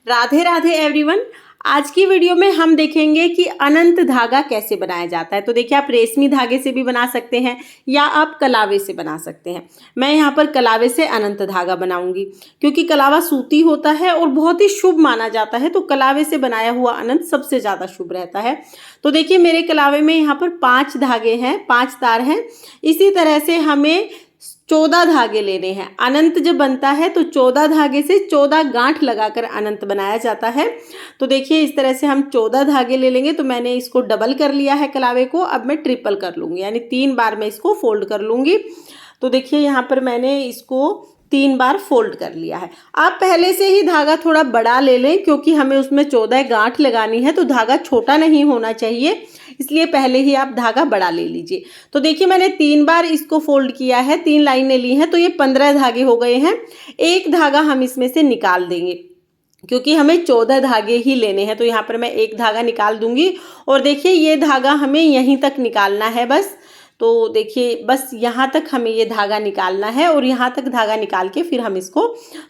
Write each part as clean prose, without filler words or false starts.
Radhe Radhe everyone. आज की video में हम देखेंगे कि अनंत धागा कैसे बनाया जाता है। तो देखिए, आप रेशमी धागे से भी बना सकते हैं या आप कलावे से बना सकते हैं। मैं यहाँ पर कलावे से अनंत धागा बनाऊंगी क्योंकि कलावा सूती होता है और बहुत ही शुभ माना जाता है। तो कलावे से बनाया हुआ अनंत सबसे ज़्यादा शुभ रहता है। तो देखिए, मेरे कलावे में यहाँ पर 5 धागे हैं, 5 तार हैं। इसी तरह से हमें 14 धागे लेने हैं। अनंत जब बनता है तो 14 धागे से 14 गांठ लगाकर अनंत बनाया जाता है। तो देखिए, इस तरह से हम 14 धागे ले लेंगे। तो मैंने इसको डबल कर लिया है कलावे को, अब मैं ट्रिपल कर लूँगी, यानी 3 बार मैं इसको फोल्ड कर लूँगी। तो देखिए, यहाँ पर मैंने इसको 3 बार फोल्ड कर लिया है। आप पहले से ही धागा थोड़ा बड़ा ले लें क्योंकि हमें उसमें 14 गांठ लगानी है, तो धागा छोटा नहीं होना चाहिए, इसलिए पहले ही आप धागा बड़ा ले लीजिए। तो देखिए, मैंने 3 बार इसको फोल्ड किया है, 3 लाइनें ली हैं, तो ये 15 धागे हो गए हैं। एक धागा हम इसमें से निकाल देंगे क्योंकि हमें 14 धागे ही लेने हैं। तो यहाँ पर मैं एक धागा निकाल दूंगी और देखिए, ये धागा हमें यहीं तक निकालना है बस। तो देखिए, बस यहाँ तक हमें ये धागा निकालना है और यहाँ तक धागा निकाल के फिर हम इसको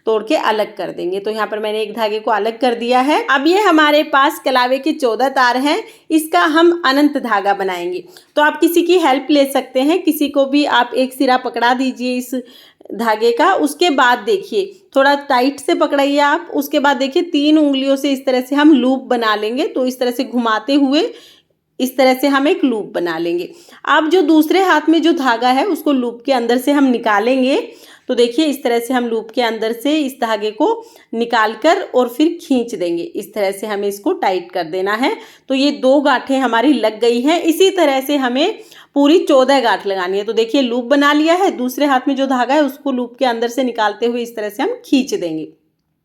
तोड़ के अलग कर देंगे। तो यहाँ पर मैंने एक धागे को अलग कर दिया है। अब ये हमारे पास कलावे के 14 तार हैं, इसका हम अनंत धागा बनाएंगे। तो आप किसी की हेल्प ले सकते हैं, किसी को भी आप एक सिरा पकड़ा दीजिए इस धागे का। उसके बाद देखिए, थोड़ा टाइट से पकड़ाइए आप। उसके बाद देखिए, 3 उंगलियों से इस तरह से हम लूप बना लेंगे। तो इस तरह से घुमाते हुए इस तरह से हम एक लूप बना लेंगे। अब जो दूसरे हाथ में जो धागा है उसको लूप के अंदर से हम निकालेंगे। तो देखिए, इस तरह से हम लूप के अंदर से इस धागे को निकाल कर और फिर खींच देंगे। इस तरह से हमें इसको टाइट कर देना है। तो ये 2 गांठें हमारी लग गई हैं। इसी तरह से हमें पूरी 14 गांठ लगानी है। तो देखिए, लूप बना लिया है, दूसरे हाथ में जो धागा है उसको लूप के अंदर से निकालते हुए इस तरह से हम खींच देंगे।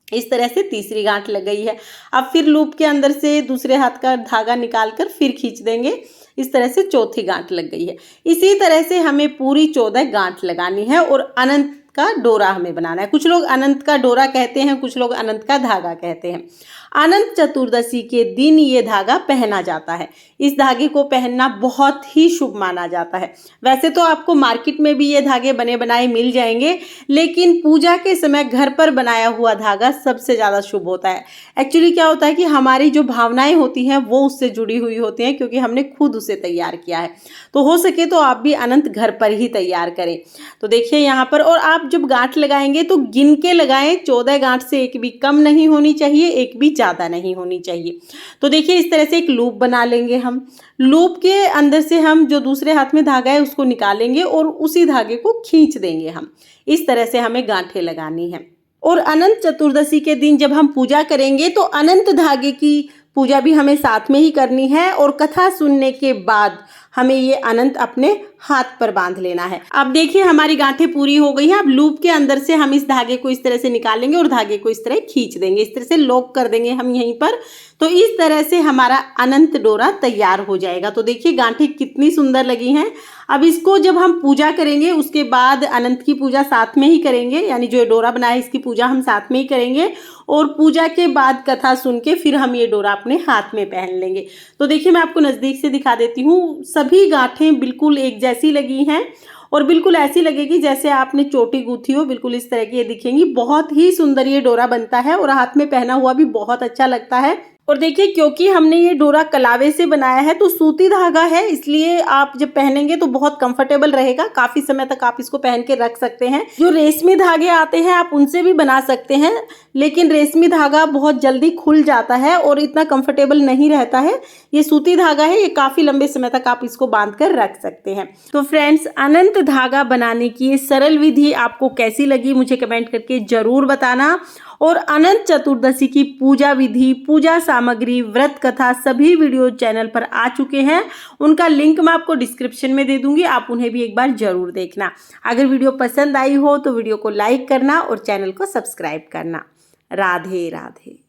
इस तरह से तीसरी गांठ लग गई है। अब फिर लूप के अंदर से दूसरे हाथ का धागा निकालकर फिर खींच देंगे। इस तरह से चौथी गांठ लग गई है। इसी तरह से हमें पूरी 14 गांठ लगानी है और अनंत का डोरा हमें बनाना है। कुछ लोग अनंत का डोरा कहते हैं, कुछ लोग अनंत का धागा कहते हैं। अनंत चतुर्दशी के दिन ये धागा पहना जाता है। इस धागे को पहनना बहुत ही शुभ माना जाता है। वैसे तो आपको मार्केट में भी ये धागे बने बनाए मिल जाएंगे, लेकिन पूजा के समय घर पर बनाया हुआ धागा सबसे ज़्यादा शुभ होता है। एक्चुअली क्या होता है कि हमारी जो भावनाएं होती हैं वो उससे जुड़ी हुई होती हैं क्योंकि हमने खुद उसे तैयार किया है। तो हो सके तो आप भी अनंत घर पर ही तैयार करें। तो देखिए यहाँ पर, और आप जब गांठ लगाएंगे तो गिन के लगाएं। 14 गांठ से एक भी कम नहीं होनी चाहिए, एक भी ज़्यादा नहीं होनी चाहिए। तो देखिए, इस तरह से एक लूप बना लेंगे हम। लूप के अंदर से हम जो दूसरे हाथ में धागा है उसको निकालेंगे और उसी धागे को खींच देंगे हम। इस तरह से हमें गांठें लगानी है। और अनंत चतुर्दशी के दिन जब हम पूजा करेंगे तो अनंत धागे की पूजा भी हमें साथ में ही करनी है और कथा सुनने के बाद हमें ये अनंत अपने हाथ पर बांध लेना है। अब देखिए, हमारी गांठें पूरी हो गई हैं। अब लूप के अंदर से हम इस धागे को इस तरह से निकालेंगे और धागे को इस तरह खींच देंगे। इस तरह से लॉक कर देंगे हम यहीं पर। तो इस तरह से हमारा अनंत डोरा तैयार हो जाएगा। तो देखिए, गांठें कितनी सुंदर लगी हैं। अब इसको जब हम पूजा करेंगे उसके बाद अनंत की पूजा साथ में ही करेंगे, यानी जो डोरा बनाया इसकी पूजा हम साथ में ही करेंगे और पूजा के बाद कथा सुन के फिर हम ये डोरा अपने हाथ में पहन लेंगे। तो देखिए, मैं आपको नज़दीक से दिखा देती हूँ। सभी गांठें बिल्कुल एक जैसी लगी हैं और बिल्कुल ऐसी लगेगी जैसे आपने चोटी गूंथी हो। बिल्कुल इस तरह की ये दिखेंगी। बहुत ही सुंदर ये डोरा बनता है और हाथ में पहना हुआ भी बहुत अच्छा लगता है। और देखिए, क्योंकि हमने ये डोरा कलावे से बनाया है तो सूती धागा है, इसलिए आप जब पहनेंगे तो बहुत कंफर्टेबल रहेगा। काफ़ी समय तक आप इसको पहन के रख सकते हैं। जो रेशमी धागे आते हैं आप उनसे भी बना सकते हैं, लेकिन रेशमी धागा बहुत जल्दी खुल जाता है और इतना कंफर्टेबल नहीं रहता है। ये सूती धागा है, ये काफ़ी लंबे समय तक आप इसको बांध कर रख सकते हैं। तो फ्रेंड्स, अनंत धागा बनाने की ये सरल विधि आपको कैसी लगी मुझे कमेंट करके ज़रूर बताना। और अनंत चतुर्दशी की पूजा विधि, पूजा सामग्री, व्रत कथा सभी वीडियो चैनल पर आ चुके हैं। उनका लिंक मैं आपको डिस्क्रिप्शन में दे दूंगी, आप उन्हें भी एक बार जरूर देखना। अगर वीडियो पसंद आई हो तो वीडियो को लाइक करना और चैनल को सब्सक्राइब करना। राधे राधे।